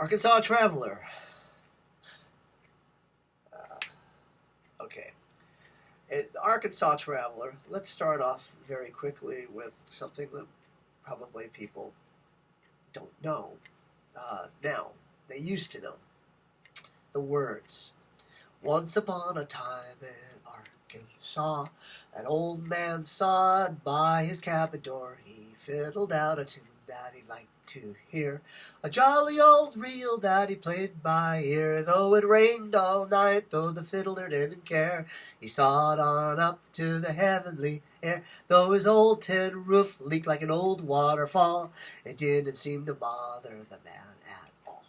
Arkansas Traveler. Okay. The Arkansas Traveler, let's start off very quickly with something that probably people don't know now. They used to know. The words. Once upon a time in Arkansas, an old man sawed by his cabin door. He fiddled out a tune that he liked to hear, a jolly old reel that he played by ear. Though it rained all night, though the fiddler didn't care, he sawed on up to the heavenly air. Though his old tin roof leaked like an old waterfall, it didn't seem to bother the man at all.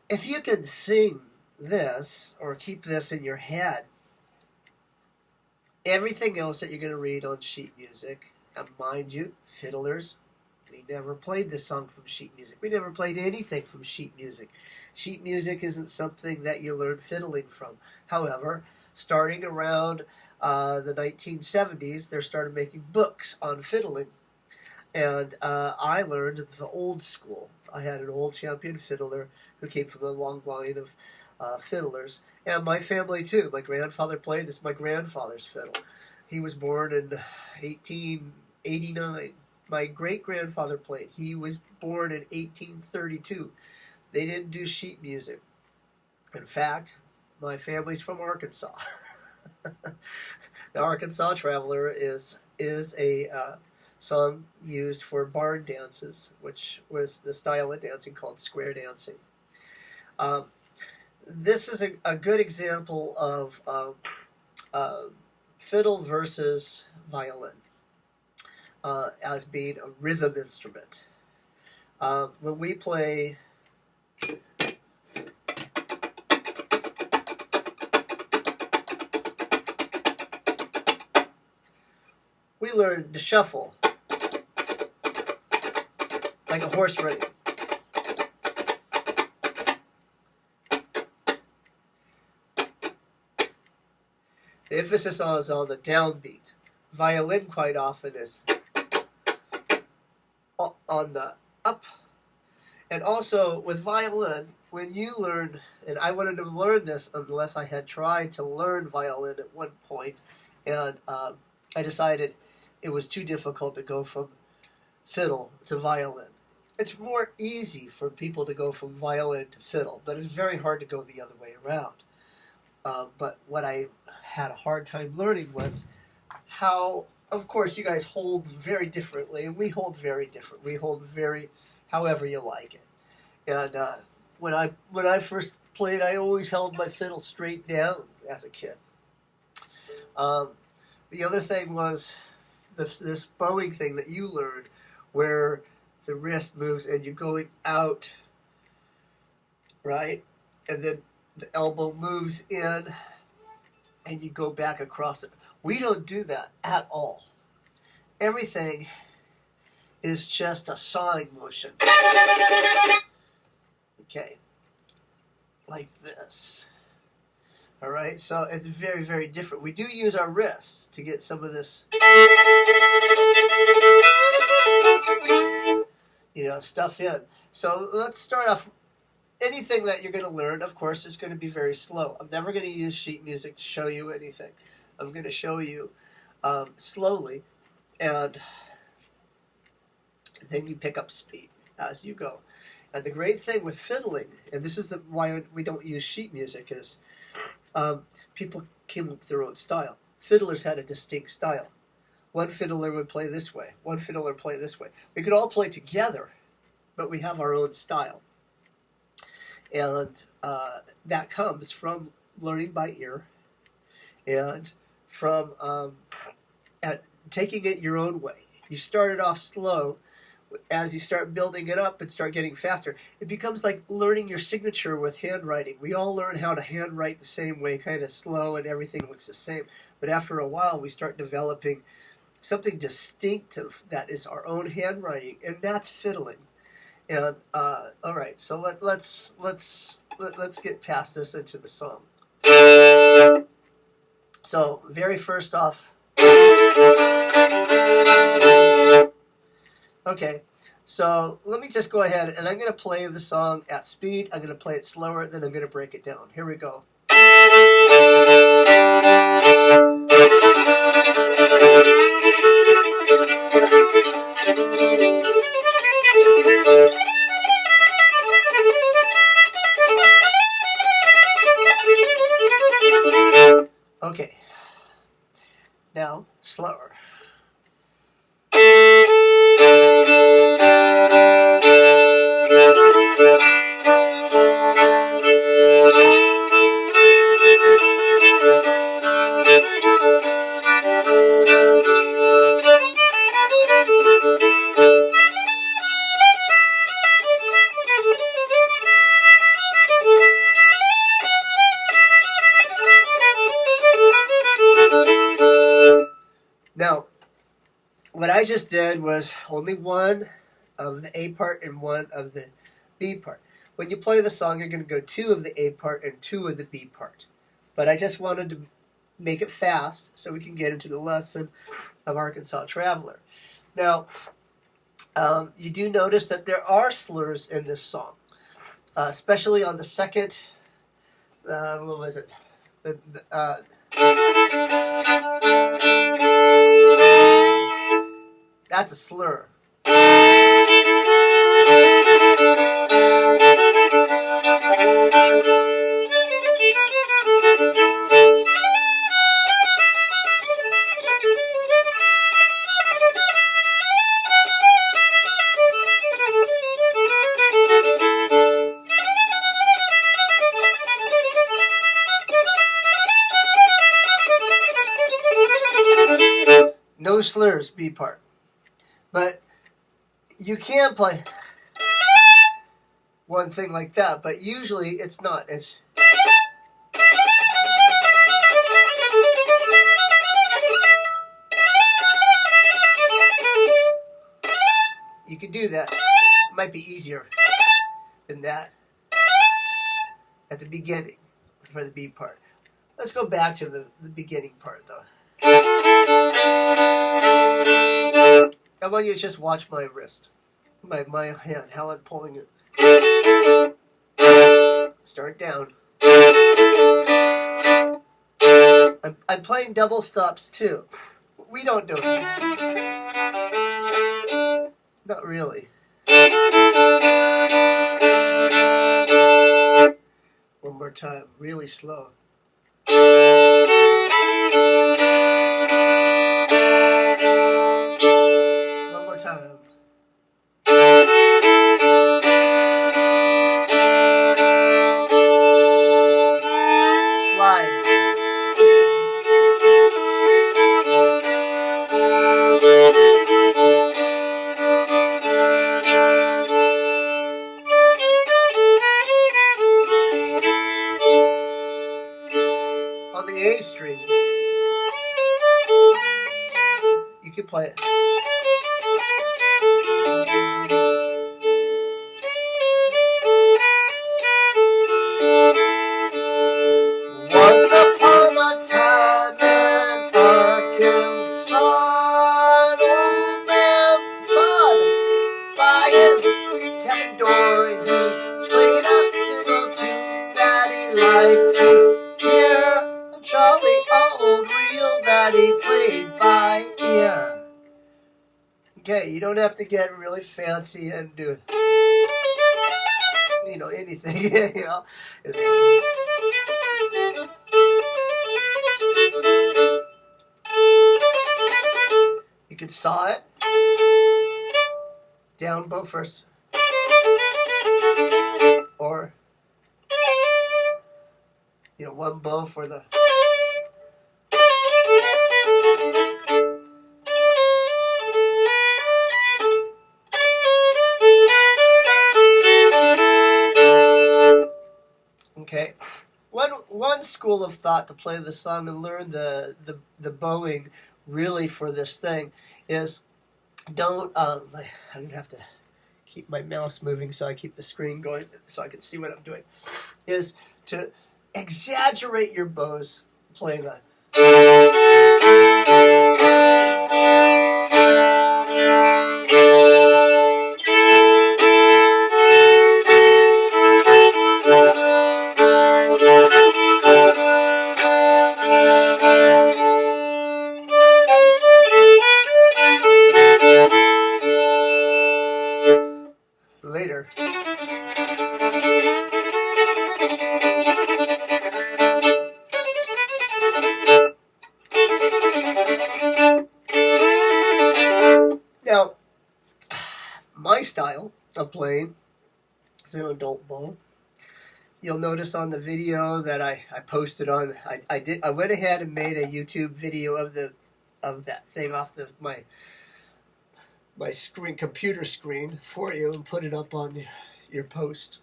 If you can sing this or keep this in your head, everything else that you're going to read on sheet music, and mind you, fiddlers, we never played this song from sheet music. We never played anything from sheet music. Sheet music isn't something that you learn fiddling from. However, starting around the 1970s, they started making books on fiddling. And I learned the old school. I had an old champion fiddler who came from a long line of fiddlers. And my family, too. My grandfather played this. My grandfather's fiddle. He was born in 1889. My great-grandfather played. He was born in 1832. They didn't do sheet music. In fact, my family's from Arkansas. The Arkansas Traveler is a song used for barn dances, which was the style of dancing called square dancing. This is a good example of fiddle versus violin as being a rhythm instrument. When we play we learn to shuffle like a horse rhythm. The emphasis is on the downbeat. Violin quite often is on the up. And also with violin, when you learn, and I wanted to learn this unless I had tried to learn violin at one point, and I decided it was too difficult to go from fiddle to violin. It's more easy for people to go from violin to fiddle, but it's very hard to go the other way around. But what I had a hard time learning was how, of course, you guys hold very differently, and we hold very different. We hold very however you like it. And when I first played, I always held my fiddle straight down as a kid. The other thing was this bowing thing that you learned, where the wrist moves and you're going out, right? And then the elbow moves in and you go back across it. We don't do that at all. Everything is just a sawing motion. Okay, like this. All right, so it's very, very different. We do use our wrists to get some of this, stuff in. So let's start off. Anything that you're going to learn, of course, is going to be very slow. I'm never going to use sheet music to show you anything. I'm going to show you slowly, and then you pick up speed as you go. And the great thing with fiddling, and this is why we don't use sheet music, is people came up with their own style. Fiddlers had a distinct style. One fiddler would play this way. One fiddler would play this way. We could all play together, but we have our own style. And that comes from learning by ear and from taking it your own way. You started off slow. As you start building it up and start getting faster, it becomes like learning your signature with handwriting. We all learn how to handwrite the same way, kind of slow, and everything looks the same. But after a while, we start developing something distinctive that is our own handwriting, and that's fiddling. And all right, so let's get past this into the song. So very first off, okay. So let me just go ahead and I'm going to play the song at speed. I'm going to play it slower, then I'm going to break it down. Here we go. Okay. Now, slower. Now, what I just did was only one of the A part and one of the B part. When you play the song, you're going to go 2 of the A part and 2 of the B part. But I just wanted to make it fast so we can get into the lesson of Arkansas Traveler. Now, you do notice that there are slurs in this song, especially on the second, what was it? That's a slur. No slurs, B part. But you can play one thing like that, but usually it's not. It's you can do that. It might be easier than that at the beginning for the B part. Let's go back to the beginning part, though. I want you to just watch my wrist, my hand, how I'm pulling it. Start down. I'm playing double stops too. We don't do it. Not really. One more time, really slow. One more time. Slide. On the A string, you can play it. Once upon a time in Arkansas, an old man son by his cabin door, he played a fiddle tune that he liked to hear, a jolly old reel that he played by ear. Okay, you don't have to get really fancy and do anything. You can saw it. Down bow first. Or, one bow for the... Okay. One school of thought to play the song and learn the bowing really for this thing is don't I'm gonna have to keep my mouse moving so I keep the screen going so I can see what I'm doing, is to exaggerate your bows playing that. later. Now, my style of playing is an adult bow. You'll notice on the video that I posted on, I went ahead and made a YouTube video of that thing off my screen, computer screen for you, and put it up on your post.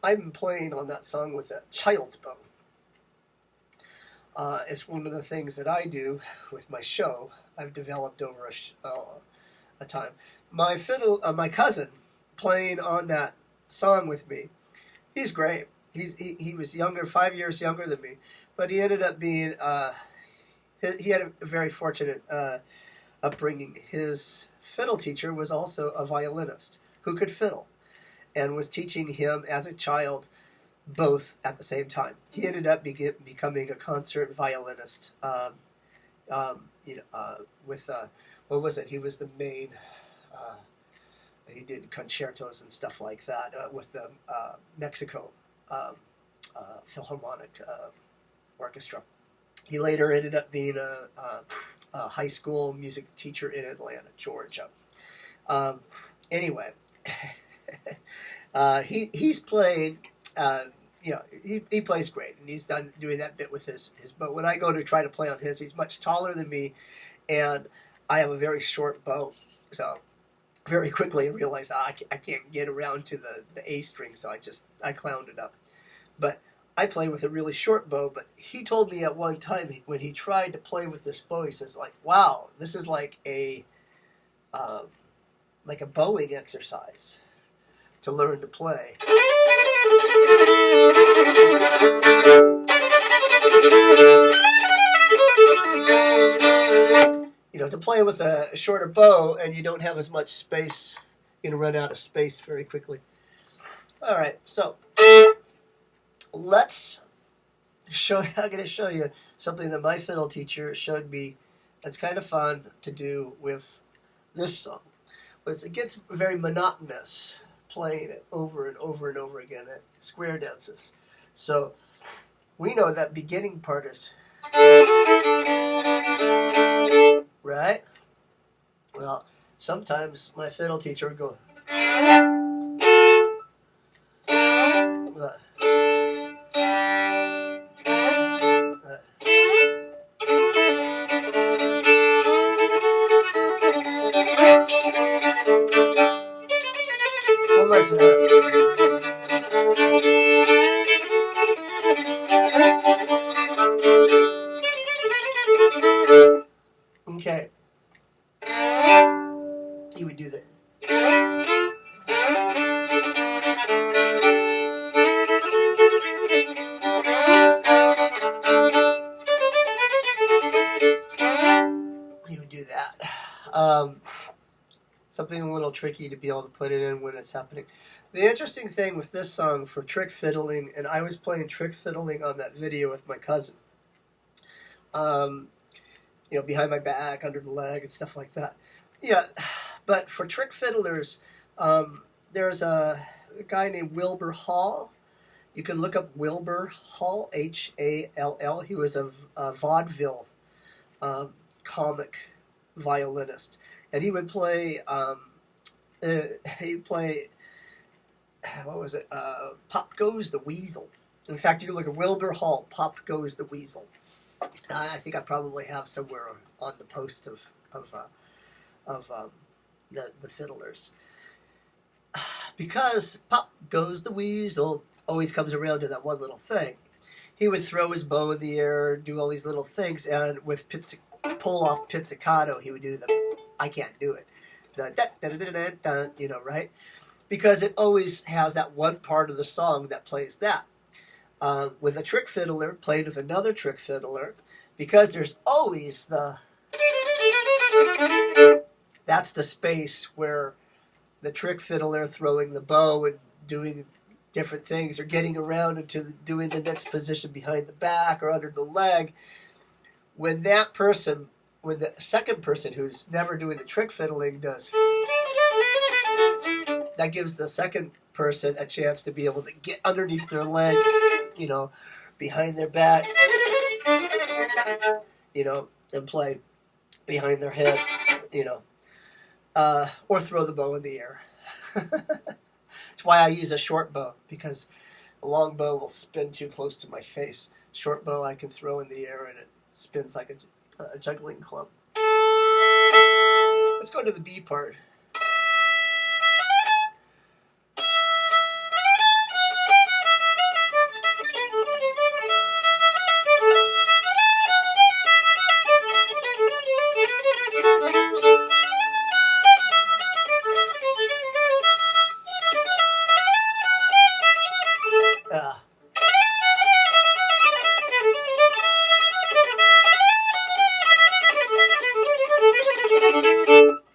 I've been playing on that song with a child's bow. It's one of the things that I do with my show. I've developed over a time. My cousin playing on that song with me. He's great. He was younger, 5 years younger than me, but he ended up being. He had a very fortunate upbringing. His fiddle teacher was also a violinist who could fiddle, and was teaching him as a child both at the same time. He ended up becoming a concert violinist. With what was it? He was the main. He did concertos and stuff like that with the Mexico Philharmonic Orchestra. He later ended up being a high school music teacher in Atlanta, Georgia. Anyway, he's played. He plays great, and he's doing that bit with his. But when I go to try to play on his, he's much taller than me, and I have a very short bow. So very quickly I realized I can't get around to the A string, so I clowned it up. But I play with a really short bow. But he told me at one time when he tried to play with this bow, he says, like, "Wow, this is like a bowing exercise to learn to play." To play with a shorter bow and you don't have as much space, you're going to run out of space very quickly. All right, so I'm going to show you something that my fiddle teacher showed me that's kind of fun to do with this song. It gets very monotonous playing it over and over and over again at square dances. So we know that beginning part is right. Well, sometimes my fiddle teacher would go what was that? Okay. He would do that. He would do that. Something a little tricky to be able to put it in when it's happening. The interesting thing with this song for trick fiddling, and I was playing trick fiddling on that video with my cousin. Behind my back, under the leg, and stuff like that. Yeah, but for trick fiddlers, there's a guy named Wilbur Hall. You can look up Wilbur Hall, Hall. He was a vaudeville comic violinist, and he would play. He'd play. What was it? Pop Goes the Weasel. In fact, you can look at Wilbur Hall, Pop Goes the Weasel. I think I probably have somewhere on the posts of the fiddlers. Because Pop Goes the Weasel always comes around to that one little thing. He would throw his bow in the air, do all these little things, and with pull off pizzicato, he would do the I can't do it. The da-da-da-da-da, right? Because it always has that one part of the song that plays that. With a trick fiddler played with another trick fiddler, because there's always that's the space where the trick fiddler throwing the bow and doing different things or getting around into doing the next position behind the back or under the leg. When the second person who's never doing the trick fiddling does that gives the second person a chance to be able to get underneath their leg, behind their back, and play behind their head, or throw the bow in the air. That's why I use a short bow, because a long bow will spin too close to my face. Short bow I can throw in the air and it spins like a juggling club. Let's go to the B part.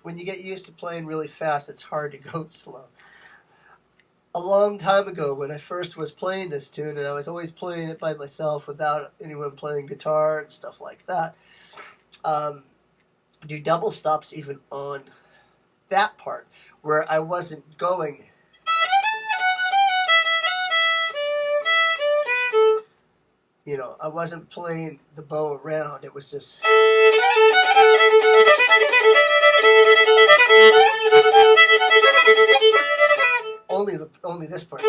When you get used to playing really fast, it's hard to go slow. A long time ago, when I first was playing this tune, and I was always playing it by myself without anyone playing guitar and stuff like that, do double stops even on that part, where I wasn't going. I wasn't playing the bow around. It was just... Only this part.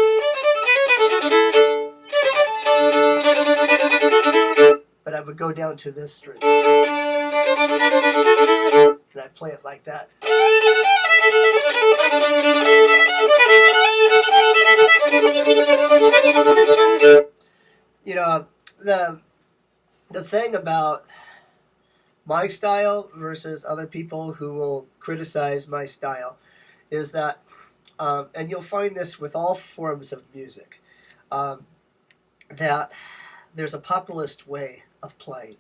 But I would go down to this string. And I'd play it like that. The thing about my style versus other people who will criticize my style is that, and you'll find this with all forms of music, that there's a populist way of playing.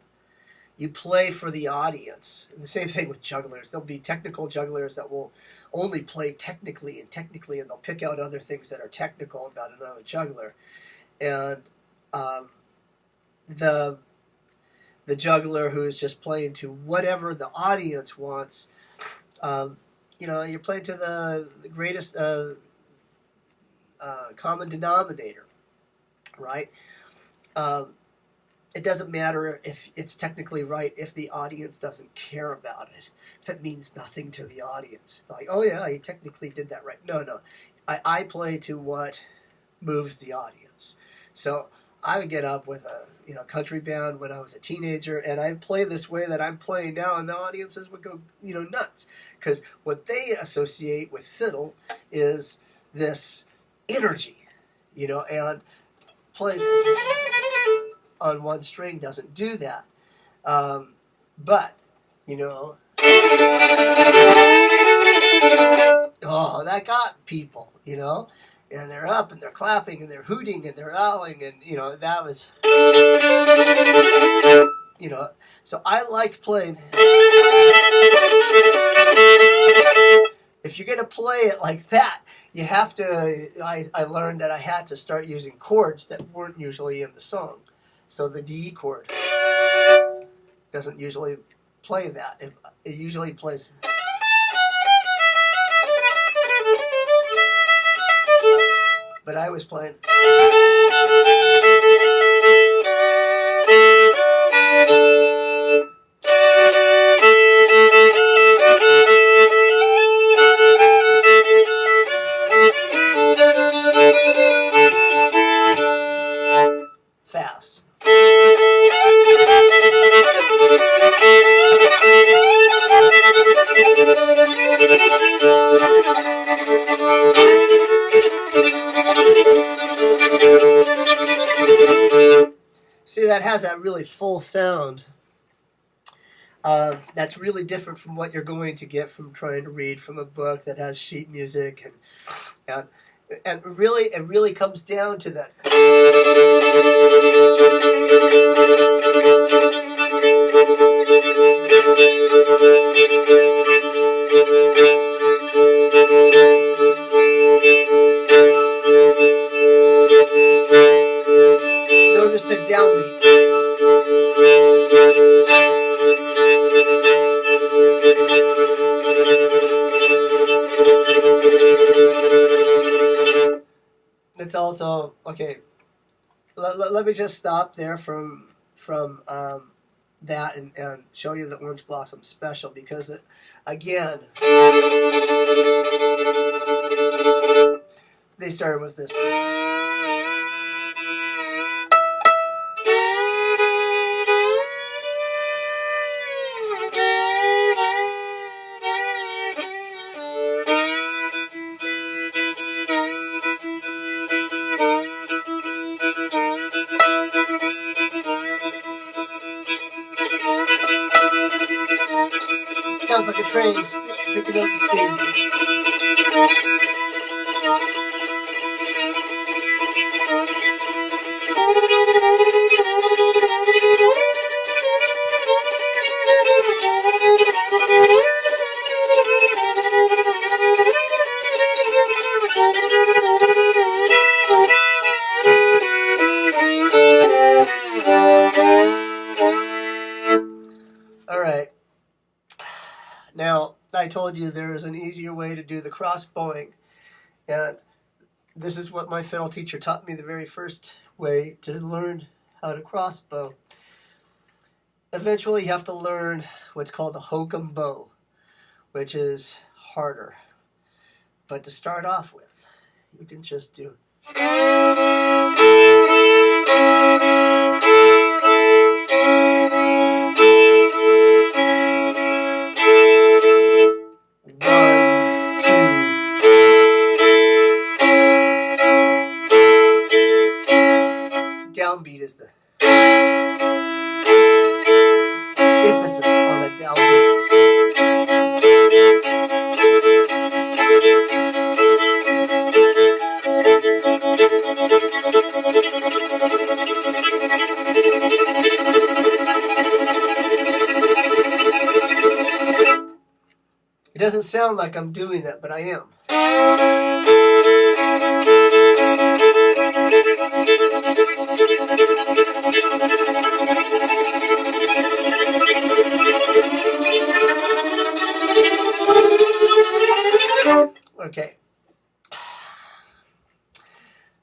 You play for the audience. And the same thing with jugglers. There'll be technical jugglers that will only play technically, and they'll pick out other things that are technical about another juggler. And the juggler who is just playing to whatever the audience wants, you're playing to the greatest common denominator, right? It doesn't matter if it's technically right if the audience doesn't care about it. If it means nothing to the audience. Like, oh yeah, he technically did that right. No. I play to what moves the audience. So I would get up with a country band when I was a teenager, and I'd play this way that I'm playing now, and the audiences would go nuts, because what they associate with fiddle is this energy, and playing on one string doesn't do that. But oh, that got people, and they're up and they're clapping and they're hooting and they're howling, and that was, so I liked playing. If you're going to play it like that, you have to, I learned that I had to start using chords that weren't usually in the song. So the D chord doesn't usually play that. It usually plays... But I was playing... fast. See, that has that really full sound. That's really different from what you're going to get from trying to read from a book that has sheet music, and really, it really comes down to that. Notice the downbeat. also, okay, let me just stop there from that and show you the Orange Blossom Special, because again, they started with this. Sounds like a train picking up the speed. All right. Now, I told you there is an easier way to do the crossbowing, and this is what my fiddle teacher taught me the very first way to learn how to crossbow. Eventually, you have to learn what's called a hokum bow, which is harder. But to start off with, you can just do. Downbeat is the emphasis on the downbeat. It doesn't sound like I'm doing that, but I am. Okay.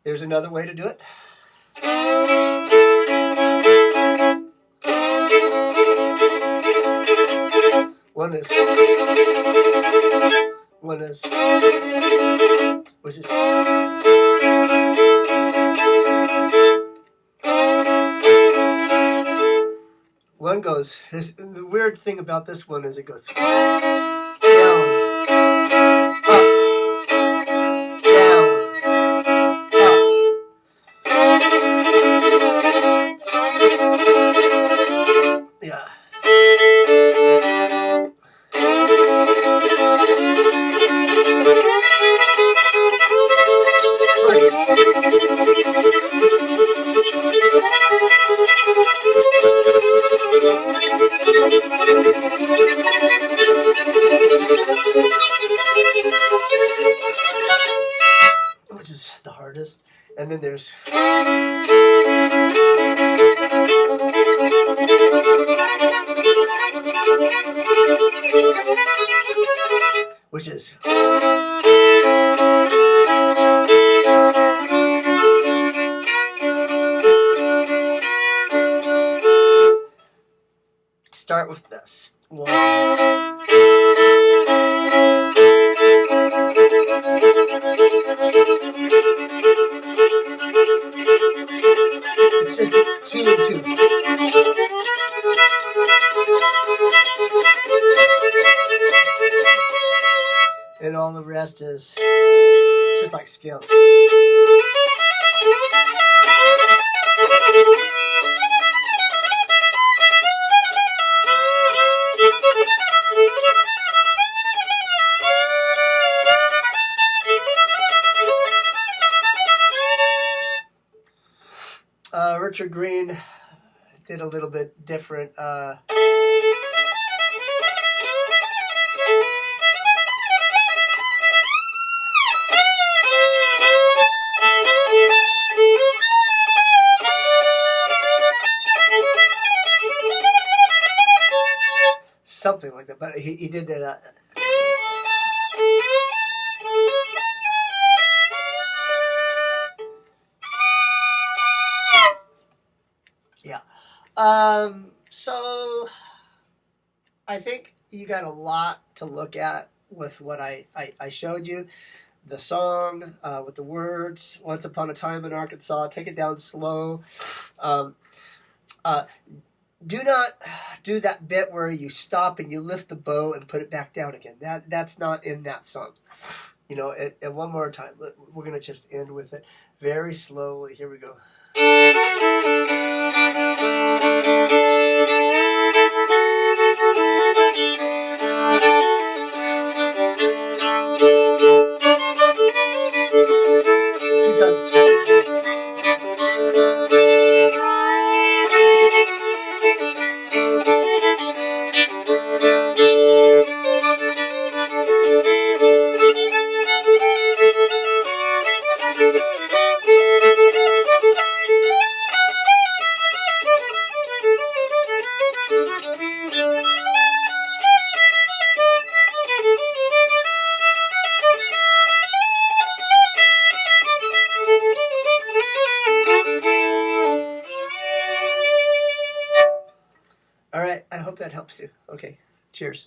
There's another way to do it. One is, which is, one goes, the weird thing about this one is it goes down, up, down, up. Yeah. Which is the hardest. And then there's which is start with this. One. It's just 2 and 2. And all the rest is just like scales. Richard Green did a little bit different. Something like that, but he did that. So I think you got a lot to look at with what I showed you. The song with the words, Once Upon a Time in Arkansas, take it down slow. Um, uh, do not do that bit where you stop and you lift the bow and put it back down again. That's not in that song. You know, and one more time. We're going to just end with it very slowly. Here we go. Two times. All right, I hope that helps you. Okay, cheers.